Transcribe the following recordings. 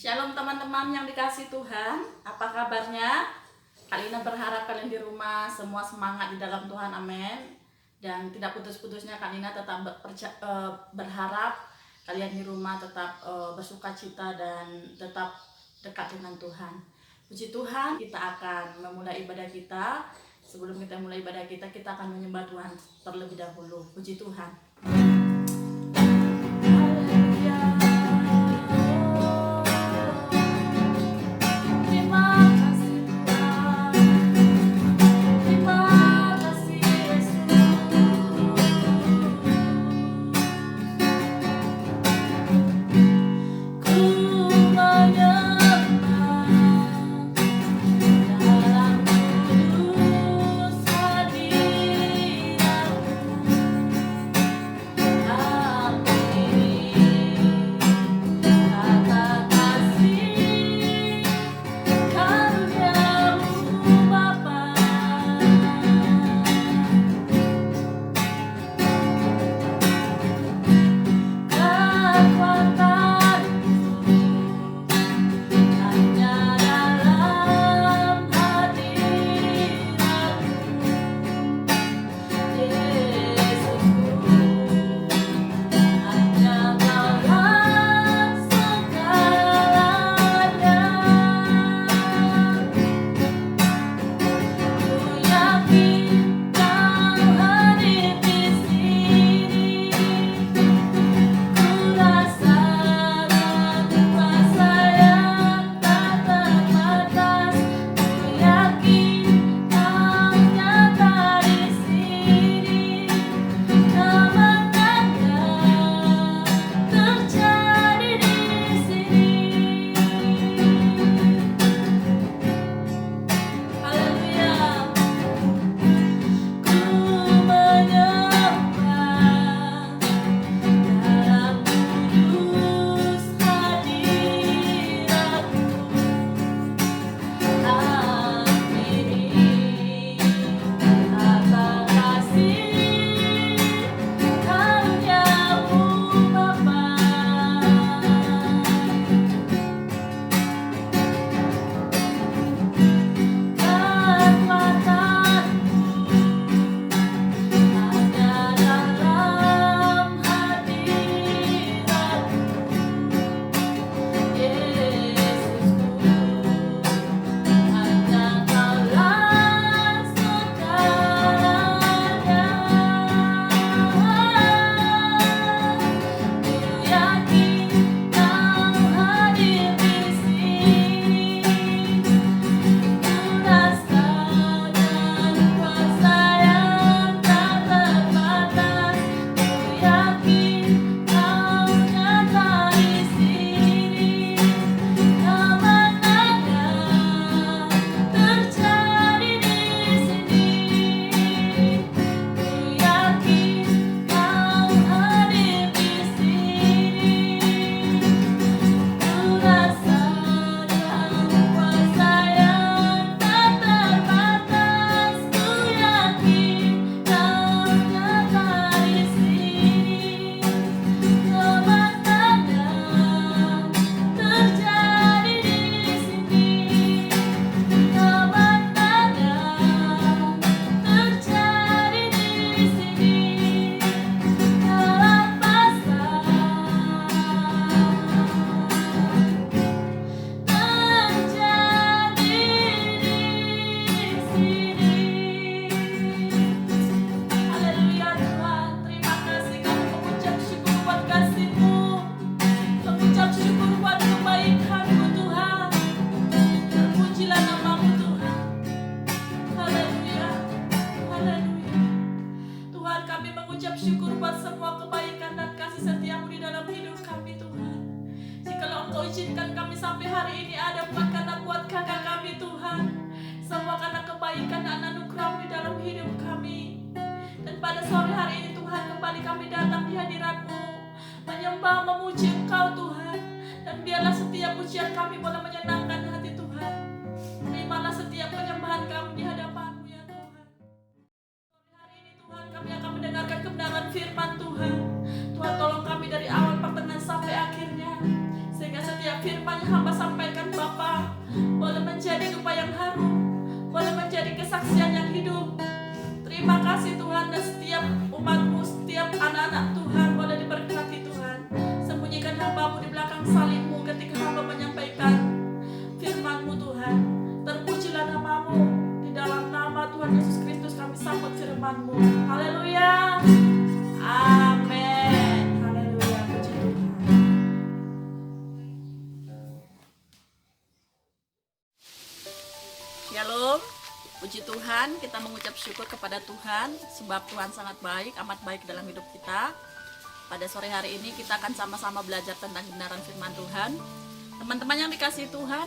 Shalom teman-teman yang dikasih Tuhan, apa kabarnya? Kalina berharap kalian di rumah semua semangat di dalam Tuhan, amin. Dan tidak putus-putusnya Kalina tetap berharap kalian di rumah tetap bersuka cita dan tetap dekat dengan Tuhan. Puji Tuhan, kita akan memulai ibadah kita. Sebelum kita mulai ibadah kita akan menyembah Tuhan terlebih dahulu. Puji Tuhan. Firman Tuhan, Tuhan tolong kami dari awal pertengahan sampai akhirnya, sehingga setiap firman-Nya hamba menjadi dupa yang harum, boleh menjadi kesaksian yang hidup. Terima kasih Tuhan, dan setiap umat-Mu, setiap anak-anak Tuhan boleh diberkati Tuhan. Sembunyikan hamba-Mu di belakang salib-Mu ketika hamba menyampaikan firman-Mu Tuhan. Terpujilah nama-Mu, di dalam nama Tuhan Yesus Kristus kami sambut firman-Mu. Haleluya, amin. Haleluya, puji Tuhan. Shalom. Puji Tuhan, kita mengucap syukur kepada Tuhan sebab Tuhan sangat baik, amat baik dalam hidup kita. Pada sore hari ini kita akan sama-sama belajar tentang kebenaran firman Tuhan. Teman-teman yang dikasihi Tuhan,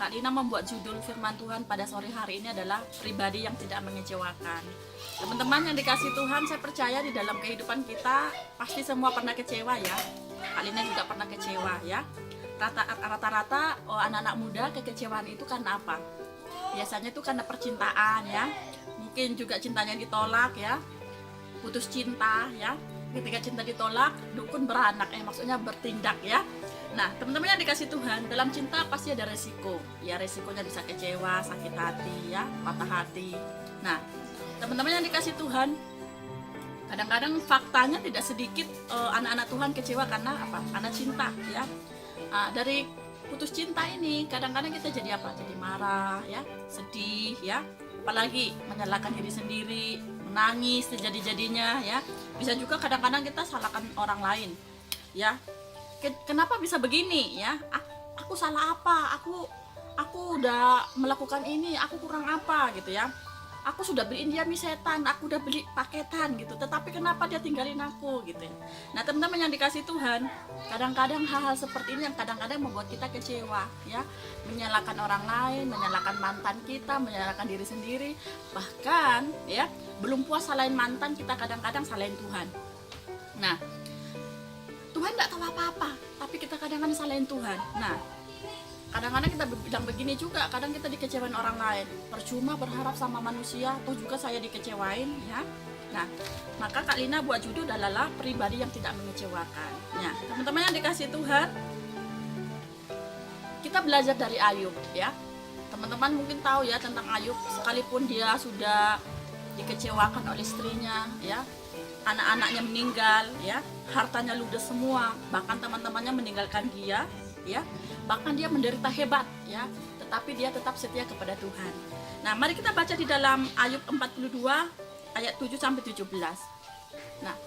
Kak Lina membuat judul firman Tuhan pada sore hari ini adalah pribadi yang tidak mengecewakan. Teman-teman yang dikasihi Tuhan, saya percaya di dalam kehidupan kita pasti semua pernah kecewa ya. Kak Lina juga pernah kecewa ya. Rata-rata anak-anak muda kekecewaan itu karena apa? Biasanya itu karena percintaan ya, mungkin juga cintanya ditolak ya, putus cinta ya. Ketika cinta ditolak, dukun beranak, maksudnya bertindak ya. Nah, teman-teman yang dikasih Tuhan, dalam cinta pasti ada resiko ya, resikonya bisa kecewa, sakit hati ya, patah hati. Nah, teman-teman yang dikasih Tuhan, kadang-kadang faktanya tidak sedikit anak-anak Tuhan kecewa karena apa? Karena cinta ya. Dari putus cinta ini kadang-kadang kita jadi apa? Jadi marah ya, sedih ya, apalagi menyalahkan diri sendiri, menangis sejadi-jadinya ya. Bisa juga kadang-kadang kita salahkan orang lain ya. Kenapa bisa begini ya? Aku salah apa? Aku udah melakukan ini, aku kurang apa gitu ya. Aku sudah beliin dia mie setan, aku udah beli paketan gitu, tetapi kenapa dia tinggalin aku gitu ya. Nah, teman-teman yang dikasih Tuhan, kadang-kadang hal-hal seperti ini yang kadang-kadang membuat kita kecewa ya, menyalahkan orang lain, menyalahkan mantan kita, menyalahkan diri sendiri, bahkan ya belum puas salahin mantan, kita kadang-kadang salahin Tuhan. Nah, Tuhan tidak tahu apa-apa, tapi kita kadang-kadang salahin Tuhan. Nah, kadang-kadang kita bilang begini juga, kadang kita dikecewain orang lain, percuma berharap sama manusia, atau juga saya dikecewain ya. Nah, maka Kak Lina buat judul adalah pribadi yang tidak mengecewakan. Nah, teman-teman yang dikasih Tuhan, kita belajar dari Ayub ya. Teman-teman mungkin tahu ya tentang Ayub, sekalipun dia sudah dikecewakan oleh istrinya ya, anak-anaknya meninggal ya, hartanya ludes semua, bahkan teman-temannya meninggalkan dia ya, bahkan dia menderita hebat ya, tetapi dia tetap setia kepada Tuhan. Nah, mari kita baca di dalam Ayub 42 ayat 7 sampai 17. Nah,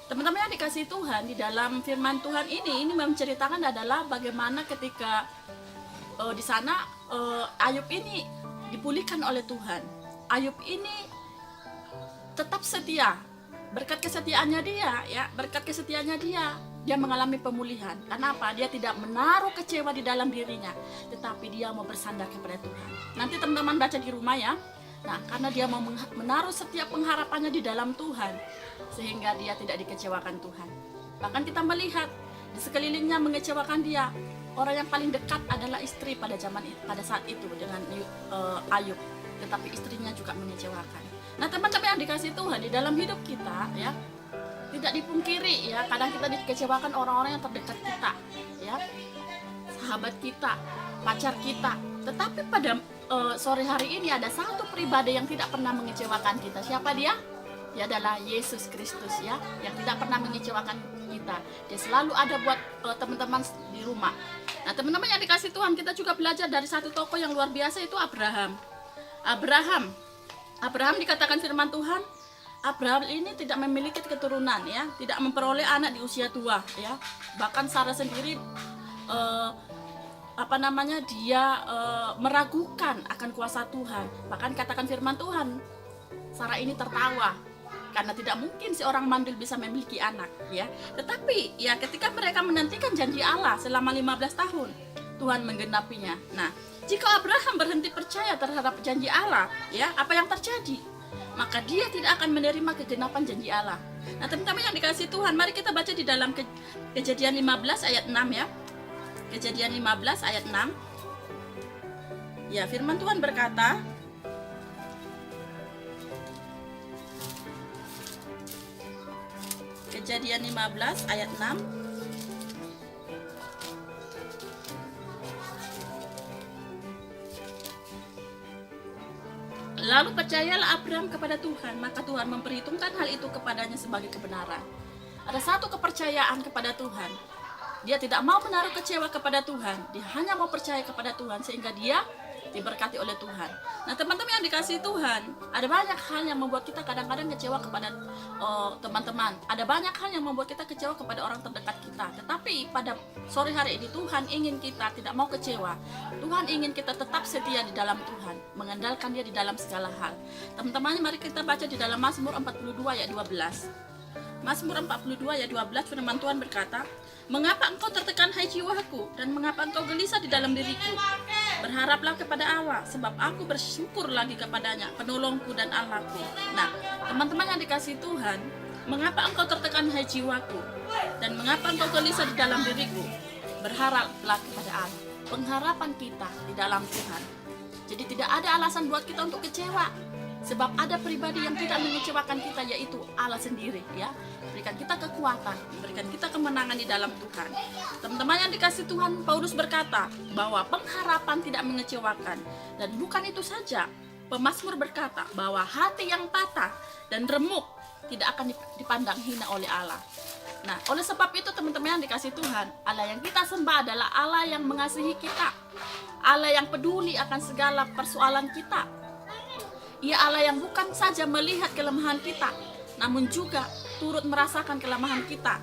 teman-teman yang dikasihi Tuhan, di dalam firman Tuhan ini menceritakan adalah bagaimana ketika di sana Ayub ini dipulihkan oleh Tuhan. Ayub ini tetap setia. Berkat kesetiaannya dia mengalami pemulihan. Kenapa? Dia tidak menaruh kecewa di dalam dirinya, tetapi dia mau bersandar kepada Tuhan. Nanti teman-teman baca di rumah ya. Nah, karena dia mau menaruh setiap pengharapannya di dalam Tuhan, sehingga dia tidak dikecewakan Tuhan. Bahkan kita melihat di sekelilingnya mengecewakan dia. Orang yang paling dekat adalah istri pada saat itu dengan Ayub, tetapi istrinya juga mengecewakan. Nah, teman-teman yang dikasih Tuhan, di dalam hidup kita ya, tidak dipungkiri ya, kadang kita dikecewakan orang-orang yang terdekat kita ya, sahabat kita, pacar kita. Tetapi pada sore hari ini ada satu pribadi yang tidak pernah mengecewakan kita. Siapa dia? Dia adalah Yesus Kristus ya, yang tidak pernah mengecewakan kita. Dia selalu ada buat teman-teman di rumah. Nah, teman-teman yang dikasih Tuhan, kita juga belajar dari satu tokoh yang luar biasa, itu Abraham. Abraham dikatakan firman Tuhan, Abraham ini tidak memiliki keturunan ya, tidak memperoleh anak di usia tua ya. Bahkan Sarah sendiri dia meragukan akan kuasa Tuhan. Bahkan katakan firman Tuhan, Sarah ini tertawa karena tidak mungkin seorang mandul bisa memiliki anak ya. Tetapi ya ketika mereka menantikan janji Allah selama 15 tahun, Tuhan menggenapinya. Nah, jika Abraham berhenti percaya terhadap janji Allah ya, apa yang terjadi? Maka dia tidak akan menerima kegenapan janji Allah. Nah, teman-teman yang dikasih Tuhan, mari kita baca di dalam Kejadian 15 ayat 6 ya. Kejadian 15 ayat 6. Ya, firman Tuhan berkata, Kejadian 15 ayat 6. Lalu percayalah Abraham kepada Tuhan, maka Tuhan memperhitungkan hal itu kepadanya sebagai kebenaran. Ada satu kepercayaan kepada Tuhan. Dia tidak mau menaruh kecewa kepada Tuhan. Dia hanya mau percaya kepada Tuhan sehingga dia diberkati oleh Tuhan. Nah, teman-teman yang dikasihi Tuhan, ada banyak hal yang membuat kita kadang-kadang kecewa kepada teman-teman. Ada banyak hal yang membuat kita kecewa kepada orang terdekat kita. Tetapi pada sore hari ini Tuhan ingin kita tidak mau kecewa. Tuhan ingin kita tetap setia di dalam Tuhan, mengandalkan Dia di dalam segala hal. Teman-teman, mari kita baca di dalam Mazmur 42 ayat 12. Mazmur 42 ayat 12, firman Tuhan berkata, "Mengapa engkau tertekan, hai jiwaku, dan mengapa engkau gelisah di dalam diriku? Berharaplah kepada Allah, sebab aku bersyukur lagi kepadanya, penolongku dan Allahku." Nah, teman-teman yang dikasihi Tuhan, mengapa engkau tertekan, hai jiwaku, dan mengapa engkau gelisah di dalam diriku? Berharaplah kepada Allah. Pengharapan kita di dalam Tuhan. Jadi tidak ada alasan buat kita untuk kecewa. Sebab ada pribadi yang tidak mengecewakan kita, yaitu Allah sendiri, ya. Berikan kita kekuatan, berikan kita kemenangan di dalam Tuhan. Teman-teman yang dikasihi Tuhan, Paulus berkata bahwa pengharapan tidak mengecewakan. Dan bukan itu saja, pemazmur berkata bahwa hati yang patah dan remuk tidak akan dipandang hina oleh Allah. Nah, oleh sebab itu teman-teman yang dikasihi Tuhan, Allah yang kita sembah adalah Allah yang mengasihi kita, Allah yang peduli akan segala persoalan kita. Ia Allah yang bukan saja melihat kelemahan kita, namun juga turut merasakan kelemahan kita.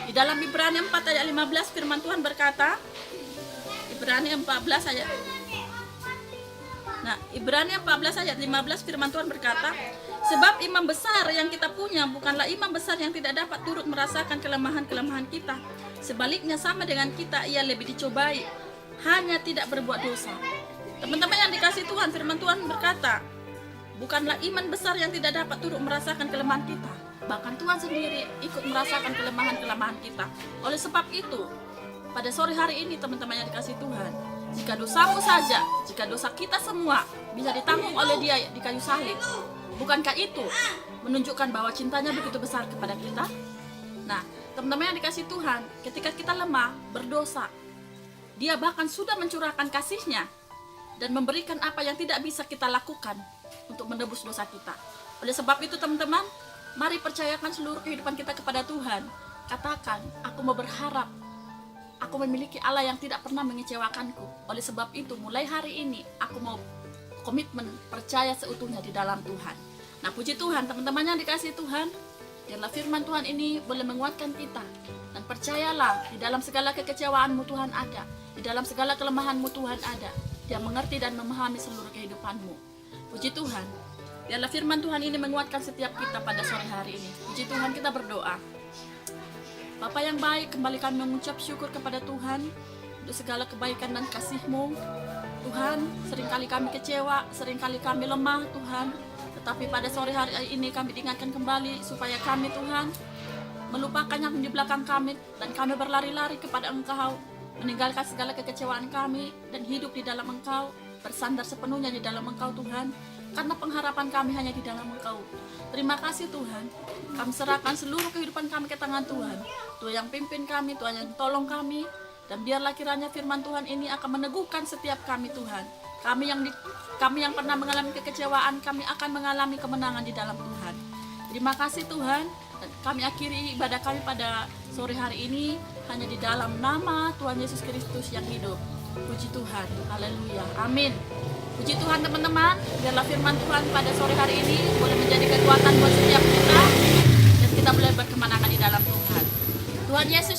Di dalam Ibrani 4 ayat 15 firman Tuhan berkata, Ibrani 14 ayat Ibrani 14 ayat 15 firman Tuhan berkata, "Sebab imam besar yang kita punya bukanlah imam besar yang tidak dapat turut merasakan kelemahan-kelemahan kita. Sebaliknya sama dengan kita, ia lebih dicobai, hanya tidak berbuat dosa." Teman-teman yang dikasihi Tuhan, firman Tuhan berkata, bukanlah iman besar yang tidak dapat turut merasakan kelemahan kita. Bahkan Tuhan sendiri ikut merasakan kelemahan-kelemahan kita. Oleh sebab itu, pada sore hari ini teman-teman yang dikasihi Tuhan, jika dosamu saja, jika dosa kita semua bisa ditanggung oleh Dia di kayu salib, bukankah itu menunjukkan bahwa cintanya begitu besar kepada kita? Nah, teman-teman yang dikasihi Tuhan, ketika kita lemah, berdosa, Dia bahkan sudah mencurahkan kasih-Nya dan memberikan apa yang tidak bisa kita lakukan untuk menebus dosa kita. Oleh sebab itu teman-teman, mari percayakan seluruh kehidupan kita kepada Tuhan. Katakan, aku mau berharap, aku memiliki Allah yang tidak pernah mengecewakanku. Oleh sebab itu, mulai hari ini, aku mau komitmen percaya seutuhnya di dalam Tuhan. Nah, puji Tuhan, teman-teman yang dikasihi Tuhan, biarlah firman Tuhan ini boleh menguatkan kita. Dan percayalah, di dalam segala kekecewaanmu Tuhan ada, di dalam segala kelemahanmu Tuhan ada. Dia mengerti dan memahami seluruh kehidupanmu. Puji Tuhan, biarlah firman Tuhan ini menguatkan setiap kita pada sore hari ini. Puji Tuhan, kita berdoa. Bapa yang baik, kembali kami mengucap syukur kepada Tuhan untuk segala kebaikan dan kasih-Mu. Tuhan, seringkali kami kecewa, seringkali kami lemah Tuhan. Tetapi pada sore hari ini kami diingatkan kembali supaya kami Tuhan melupakan yang di belakang kami dan kami berlari-lari kepada Engkau, meninggalkan segala kekecewaan kami dan hidup di dalam Engkau, bersandar sepenuhnya di dalam Engkau Tuhan, karena pengharapan kami hanya di dalam Engkau. Terima kasih Tuhan, kami serahkan seluruh kehidupan kami ke tangan Tuhan. Tuhan yang pimpin kami, Tuhan yang tolong kami, dan biarlah kiranya firman Tuhan ini akan meneguhkan setiap kami Tuhan. Kami yang pernah mengalami kekecewaan, kami akan mengalami kemenangan di dalam Tuhan. Terima kasih Tuhan, dan kami akhiri ibadah kami pada sore hari ini hanya di dalam nama Tuhan Yesus Kristus yang hidup. Puji Tuhan, haleluya, amin. Puji Tuhan teman-teman, biarlah firman Tuhan pada sore hari ini boleh menjadi kekuatan buat setiap kita, dan kita boleh berkemenangan di dalam Tuhan. Tuhan Yesus